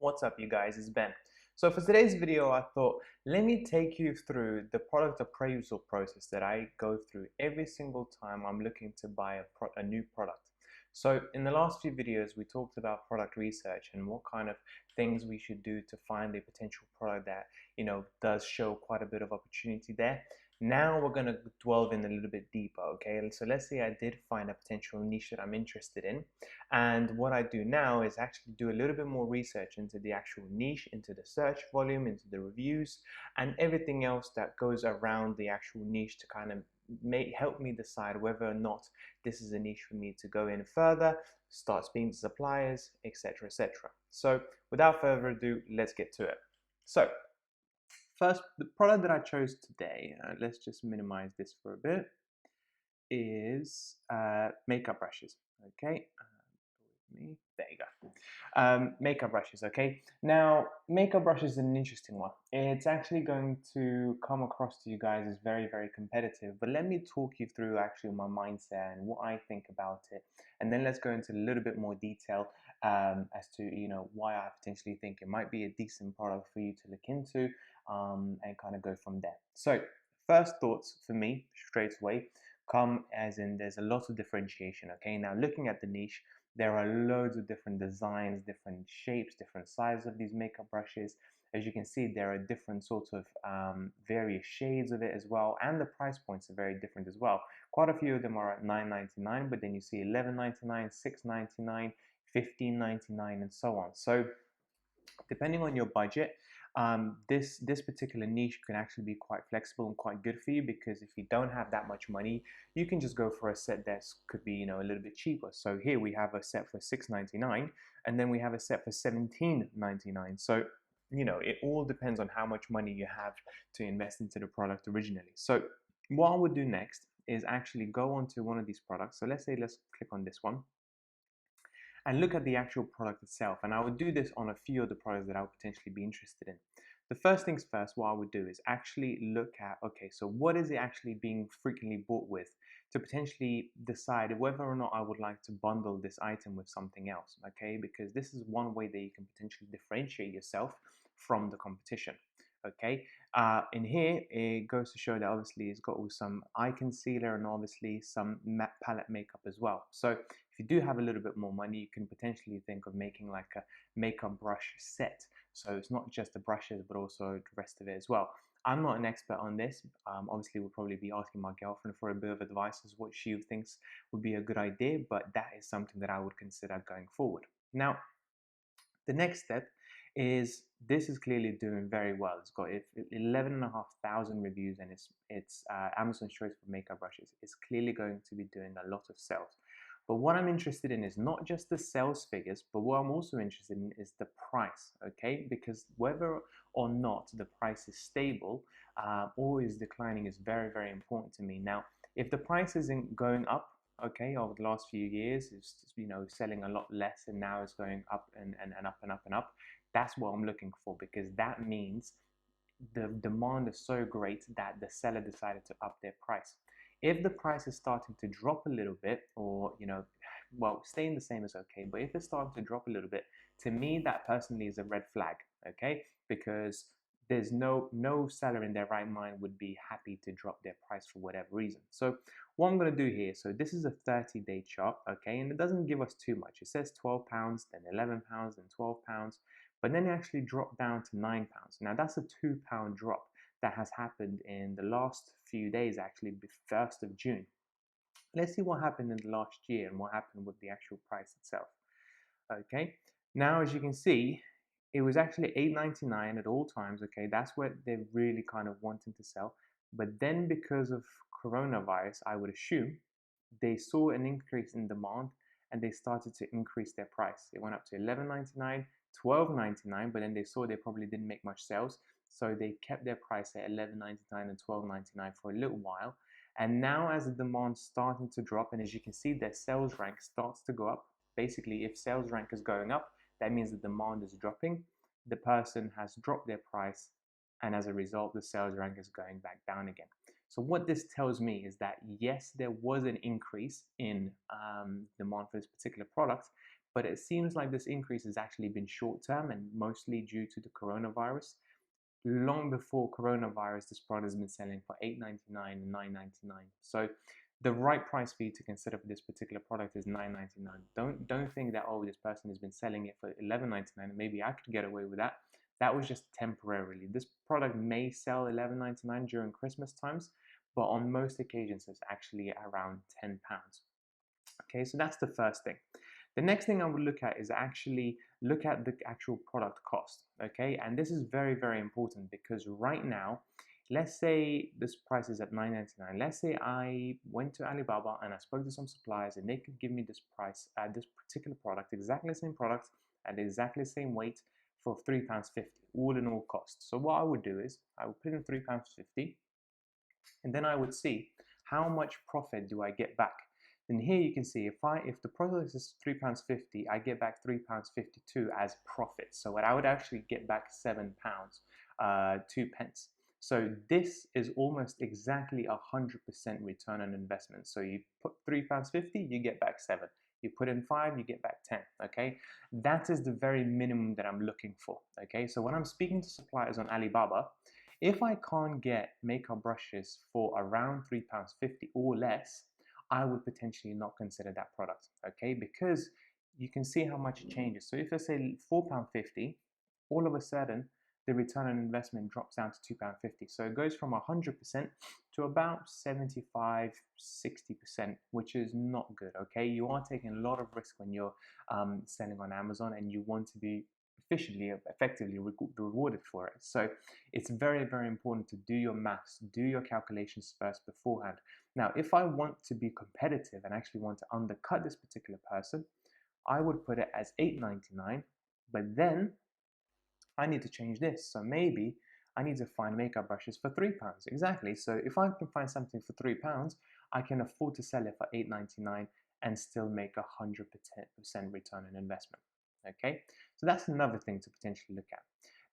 What's up, you guys? It's Ben. So for today's video, I thought, let me take you through the product appraisal process that I go through every single time I'm looking to buy a new product. So in the last few videos, we talked about product research and what kind of things we should do to find a potential product that, does show quite a bit of opportunity there. Now we're going to delve in a little bit deeper, okay? And so let's say I did find a potential niche that I'm interested in. And what I do now is actually do a little bit more research into the actual niche, into the search volume, into the reviews, and everything else that goes around the actual niche to kind of help me decide whether or not this is a niche for me to go in further, start speaking to suppliers, etc., etc. So without further ado, let's get to it. So first, the product that I chose today, let's just minimize this for a bit, is makeup brushes. Okay, there you go. Makeup brushes. Okay, now makeup brushes is an interesting one. It's actually going to come across to you guys as very, very competitive, but let me talk you through actually my mindset and what I think about it, and then let's go into a little bit more detail as to why I potentially think it might be a decent product for you to look into, and kind of go from there. So first thoughts for me straight away come as in there's a lot of differentiation. Okay, now looking at the niche, there are loads of different designs, different shapes, different sizes of these makeup brushes. As you can see, there are different sorts of various shades of it as well, and the price points are very different as well. Quite a few of them are at $9.99, but then you see $11.99, $6.99, $15.99, and so on. So depending on your budget, this particular niche can actually be quite flexible and quite good for you, because if you don't have that much money, you can just go for a set that could be a little bit cheaper. So here we have a set for $6.99, and then we have a set for $17.99. So it all depends on how much money you have to invest into the product originally. So what I would do next is actually go onto one of these products. So let's click on this one and look at the actual product itself. And I would do this on a few of the products that I would potentially be interested in. The first things first, what I would do is actually look at, okay, so what is it actually being frequently bought with, to potentially decide whether or not I would like to bundle this item with something else, okay? Because this is one way that you can potentially differentiate yourself from the competition. Okay, in here it goes to show that obviously it's got some eye concealer and obviously some matte palette makeup as well. So if you do have a little bit more money, you can potentially think of making like a makeup brush set. So it's not just the brushes, but also the rest of it as well. I'm not an expert on this. Obviously, we'll probably be asking my girlfriend for a bit of advice as what she thinks would be a good idea, but that is something that I would consider going forward. Now, the next step is this is clearly doing very well. It's got 11,500 reviews, and it's Amazon's choice for makeup brushes. It's clearly going to be doing a lot of sales. But what I'm interested in is not just the sales figures, but what I'm also interested in is the price, okay? Because whether or not the price is stable or is declining is very, very important to me. Now, if the price isn't going up, okay, over the last few years, it's selling a lot less, and now it's going up and up and up and up. That's what I'm looking for, because that means the demand is so great that the seller decided to up their price. If the price is starting to drop a little bit, or well, staying the same is okay, but if it's starting to drop a little bit, to me that personally is a red flag, okay? Because there's no seller in their right mind would be happy to drop their price for whatever reason. So what I'm going to do here, so this is a 30-day chart, okay, and it doesn't give us too much. It says £12, then £11, then £12, but then it actually dropped down to £9. Now that's a £2 drop that has happened in the last few days, actually, the 1st of June. Let's see what happened in the last year and what happened with the actual price itself. Okay, now as you can see, it was actually $8.99 at all times. Okay, that's what they're really kind of wanting to sell. But then because of coronavirus, I would assume they saw an increase in demand and they started to increase their price. It went up to $11.99, $12.99, but then they saw they probably didn't make much sales, so they kept their price at $11.99 and $12.99 for a little while. And now as the demand's starting to drop, and as you can see, their sales rank starts to go up. Basically, if sales rank is going up, that means the demand is dropping. The person has dropped their price, and as a result, the sales rank is going back down again. So what this tells me is that yes, there was an increase in demand for this particular product, but it seems like this increase has actually been short-term and mostly due to the coronavirus. Long before coronavirus, this product has been selling for $8.99 and $9.99. So the right price for you to consider for this particular product is $9.99. Don't think that, oh, this person has been selling it for $11.99 and maybe I could get away with that. That was just temporarily. This product may sell $11.99 during Christmas times, but on most occasions it's actually around £10. Okay, so that's the first thing. The next thing I would look at is actually look at the actual product cost. Okay, and this is very, very important because right now, let's say this price is at $9.99. Let's say I went to Alibaba and I spoke to some suppliers and they could give me this price at this particular product, exactly the same product at exactly the same weight for £3.50, all in all costs. So what I would do is I would put in £3.50 and then I would see how much profit do I get back. And here you can see if the product is £3.50, I get back £3.52 as profit. So what I would actually get back £7, 2 pence. So this is almost exactly 100% return on investment. So you put £3.50, you get back 7. You put in 5, you get back 10. Okay, that is the very minimum that I'm looking for. Okay, so when I'm speaking to suppliers on Alibaba, if I can't get makeup brushes for around £3.50 or less, I would potentially not consider that product, okay? Because you can see how much it changes. So if I say £4.50, all of a sudden, the return on investment drops down to £2.50. So it goes from 100% to about 75, 60%, which is not good, okay? You are taking a lot of risk when you're selling on Amazon and you want to be effectively rewarded for it. So it's very, very important to do your maths, do your calculations first beforehand. Now, if I want to be competitive and actually want to undercut this particular person, I would put it as $8.99, but then I need to change this. So maybe I need to find makeup brushes for £3. Exactly. So if I can find something for £3, I can afford to sell it for $8.99 and still make 100% return on investment. Okay, so that's another thing to potentially look at.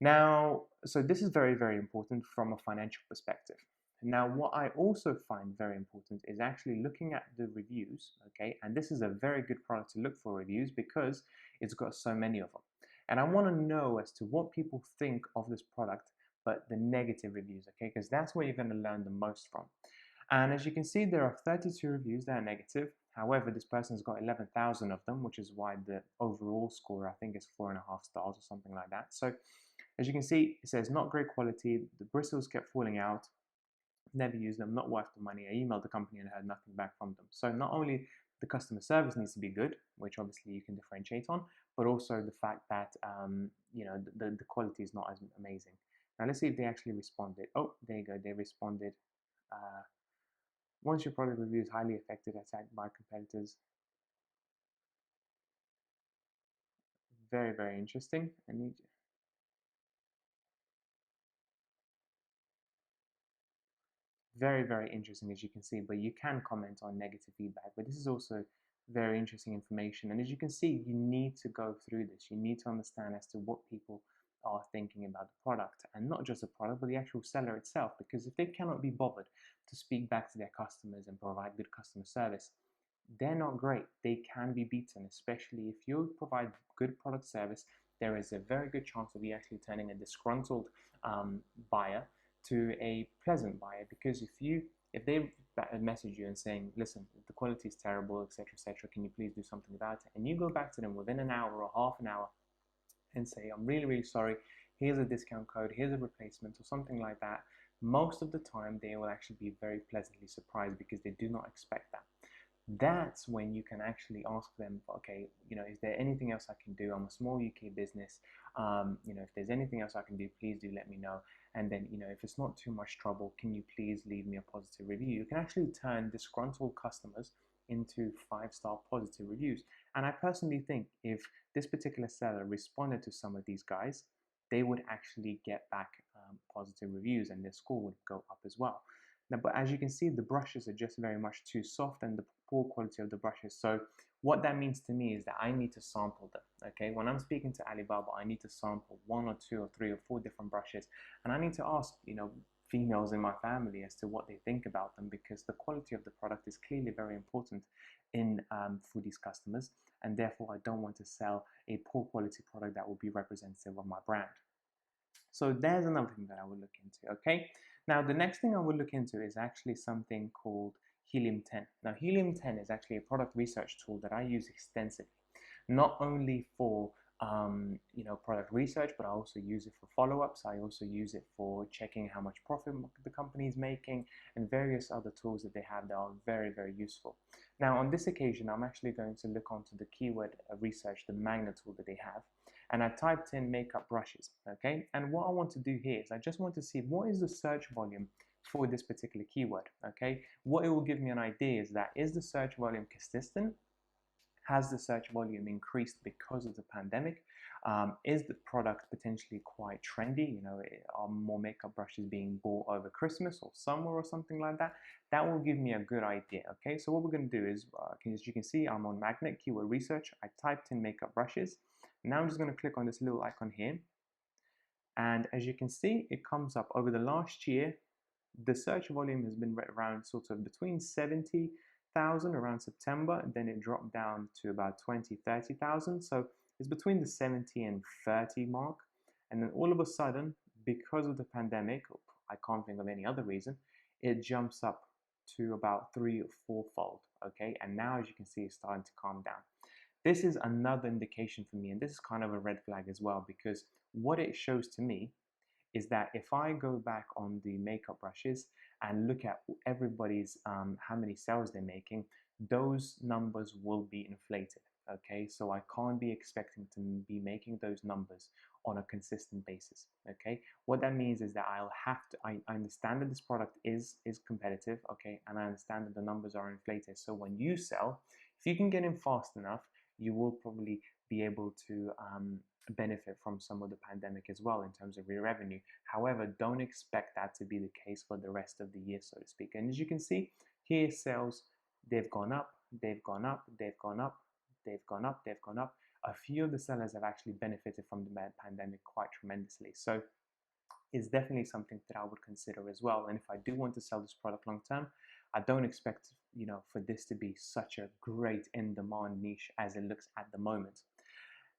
Now, so this is very, very important from a financial perspective. Now, what I also find very important is actually looking at the reviews, okay? And this is a very good product to look for reviews because it's got so many of them. And I want to know as to what people think of this product, but the negative reviews, okay? Because that's where you're going to learn the most from. And as you can see, there are 32 reviews that are negative. However, this person's got 11,000 of them, which is why the overall score, I think, is 4.5 stars or something like that. So as you can see, it says not great quality. The bristles kept falling out. Never used them, not worth the money. I emailed the company and heard nothing back from them. So not only the customer service needs to be good, which obviously you can differentiate on, but also the fact that you know, the quality is not as amazing. Now let's see if they actually responded. Oh, there you go. They responded. Once your product review is highly affected, attacked by competitors. Very, very interesting. Very, very interesting, as you can see, but you can comment on negative feedback. But this is also very interesting information. And as you can see, you need to go through this. You need to understand as to what people are thinking about the product, and not just the product, but the actual seller itself. Because if they cannot be bothered to speak back to their customers and provide good customer service, they're not great. They can be beaten, especially if you provide good product service. There is a very good chance of you actually turning a disgruntled buyer to a pleasant buyer, because if they message you and saying, listen, the quality is terrible, etc., can you please do something about it, and you go back to them within an hour or half an hour and say, I'm really, really sorry, here's a discount code, here's a replacement or something like that, most of the time they will actually be very pleasantly surprised because they do not expect that. That's when you can actually ask them, okay, you know, is there anything else I can do? I'm a small UK business. You know, if there's anything else I can do, please do let me know. And then, you know, if it's not too much trouble, can you please leave me a positive review? You can actually turn disgruntled customers into 5-star positive reviews. And I personally think if this particular seller responded to some of these guys, they would actually get back positive reviews and their score would go up as well. Now, but as you can see, the brushes are just very much too soft and the poor quality of the brushes. So what that means to me is that I need to sample them, okay? When I'm speaking to Alibaba, I need to sample 1 or 2 or 3 or 4 different brushes. And I need to ask, you know, females in my family as to what they think about them, because the quality of the product is clearly very important for these customers. and therefore I don't want to sell a poor quality product that will be representative of my brand. So there's another thing that I will look into, okay? Now, the next thing I will look into is actually something called Helium-10. Now, Helium-10 is actually a product research tool that I use extensively, not only for product research, but I also use it for follow-ups. I also use it for checking how much profit the company is making and various other tools that they have that are very, very useful. Now, on this occasion, I'm actually going to look onto the keyword research, the Magent tool that they have, and I typed in makeup brushes, okay? And what I want to do here is I just want to see what is the search volume for this particular keyword, okay? What it will give me an idea is that, is the search volume consistent? Has the search volume increased because of the pandemic? Is the product potentially quite trendy? You know, are more makeup brushes being bought over Christmas or summer or something like that? That will give me a good idea, okay? So what we're going to do is, as you can see, I'm on Magnet Keyword Research. I typed in makeup brushes. Now I'm just going to click on this little icon here. And as you can see, it comes up over the last year. The search volume has been around sort of between 70,000 around September, and then it dropped down to about 30,000. So it's between the 70 and 30 mark. And then all of a sudden, because of the pandemic, I can't think of any other reason, it jumps up to about 3 or 4-fold, okay? And now, as you can see, it's starting to calm down. This is another indication for me, and this is kind of a red flag as well, because what it shows to me is that if I go back on the makeup brushes and look at everybody's how many sales they're making, those numbers will be inflated, okay? So I can't be expecting to be making those numbers on a consistent basis, okay? What that means is that I'll have to, I understand that this product is competitive, okay? And I understand that the numbers are inflated. So when you sell, if you can get in fast enough, you will probably be able to benefit from some of the pandemic as well in terms of your revenue. However, don't expect that to be the case for the rest of the year, so to speak. And as you can see, here sales, they've gone up, they've gone up, they've gone up, they've gone up, they've gone up. A few of the sellers have actually benefited from the pandemic quite tremendously. So it's definitely something that I would consider as well. And if I do want to sell this product long term, I don't expect, for this to be such a great in-demand niche as it looks at the moment.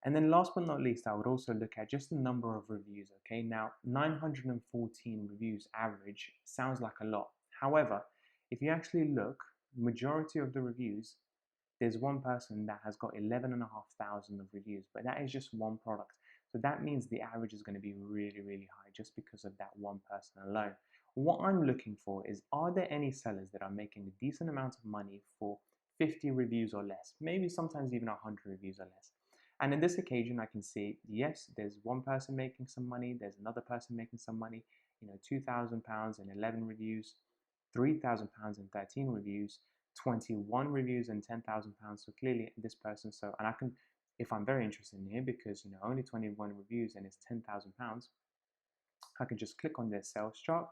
And then last but not least, I would also look at just the number of reviews, okay? Now, 914 reviews average sounds like a lot. However, if you actually look, majority of the reviews, there's one person that has got 11,500 of reviews, but that is just one product. So that means the average is going to be really, really high just because of that one person alone. What I'm looking for is, are there any sellers that are making a decent amount of money for 50 reviews or less? Maybe sometimes even 100 reviews or less. And in this occasion, I can see, yes, there's one person making some money, there's another person making some money, £2,000 and 11 reviews, £3,000 and 13 reviews, 21 reviews and £10,000. So clearly this person, and I can, if I'm very interested in here, because only 21 reviews and it's £10,000, I can just click on their sales chart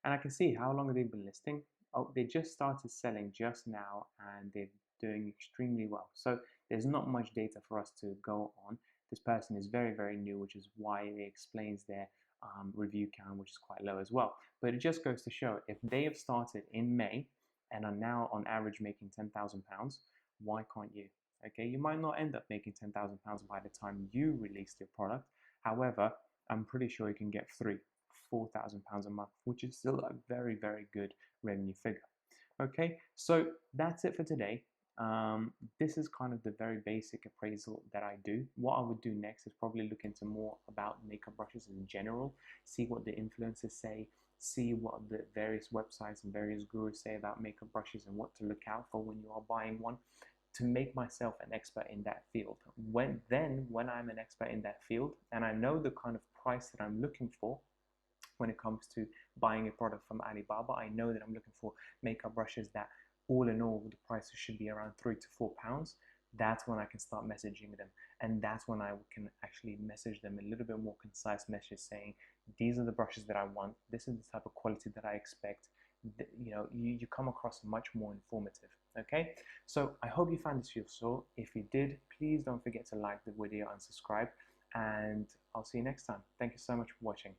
and I can see how long they've been listing. Oh, they just started selling just now and they're doing extremely well. So there's not much data for us to go on. This person is very, very new, which is why it explains their review count, which is quite low as well. But it just goes to show, if they have started in May and are now on average making £10,000, why can't you? Okay, you might not end up making £10,000 by the time you release your product. However, I'm pretty sure you can get £4,000 a month, which is still a very, very good revenue figure. Okay, so that's it for today. This is kind of the very basic appraisal that I do. What I would do next is probably look into more about makeup brushes in general, see what the influencers say, see what the various websites and various gurus say about makeup brushes and what to look out for when you are buying one, to make myself an expert in that field. When I'm an expert in that field and I know the kind of price that I'm looking for when it comes to buying a product from Alibaba, I know that I'm looking for makeup brushes that all in all the prices should be around £3 to £4. That's when I can start messaging them, and that's when I can actually message them a little bit more concise message saying, these are the brushes that I want, this is the type of quality that I expect. You come across much more informative. Okay, so I hope you found this useful. If you did, please don't forget to like the video and subscribe, and I'll see you next time. Thank you so much for watching.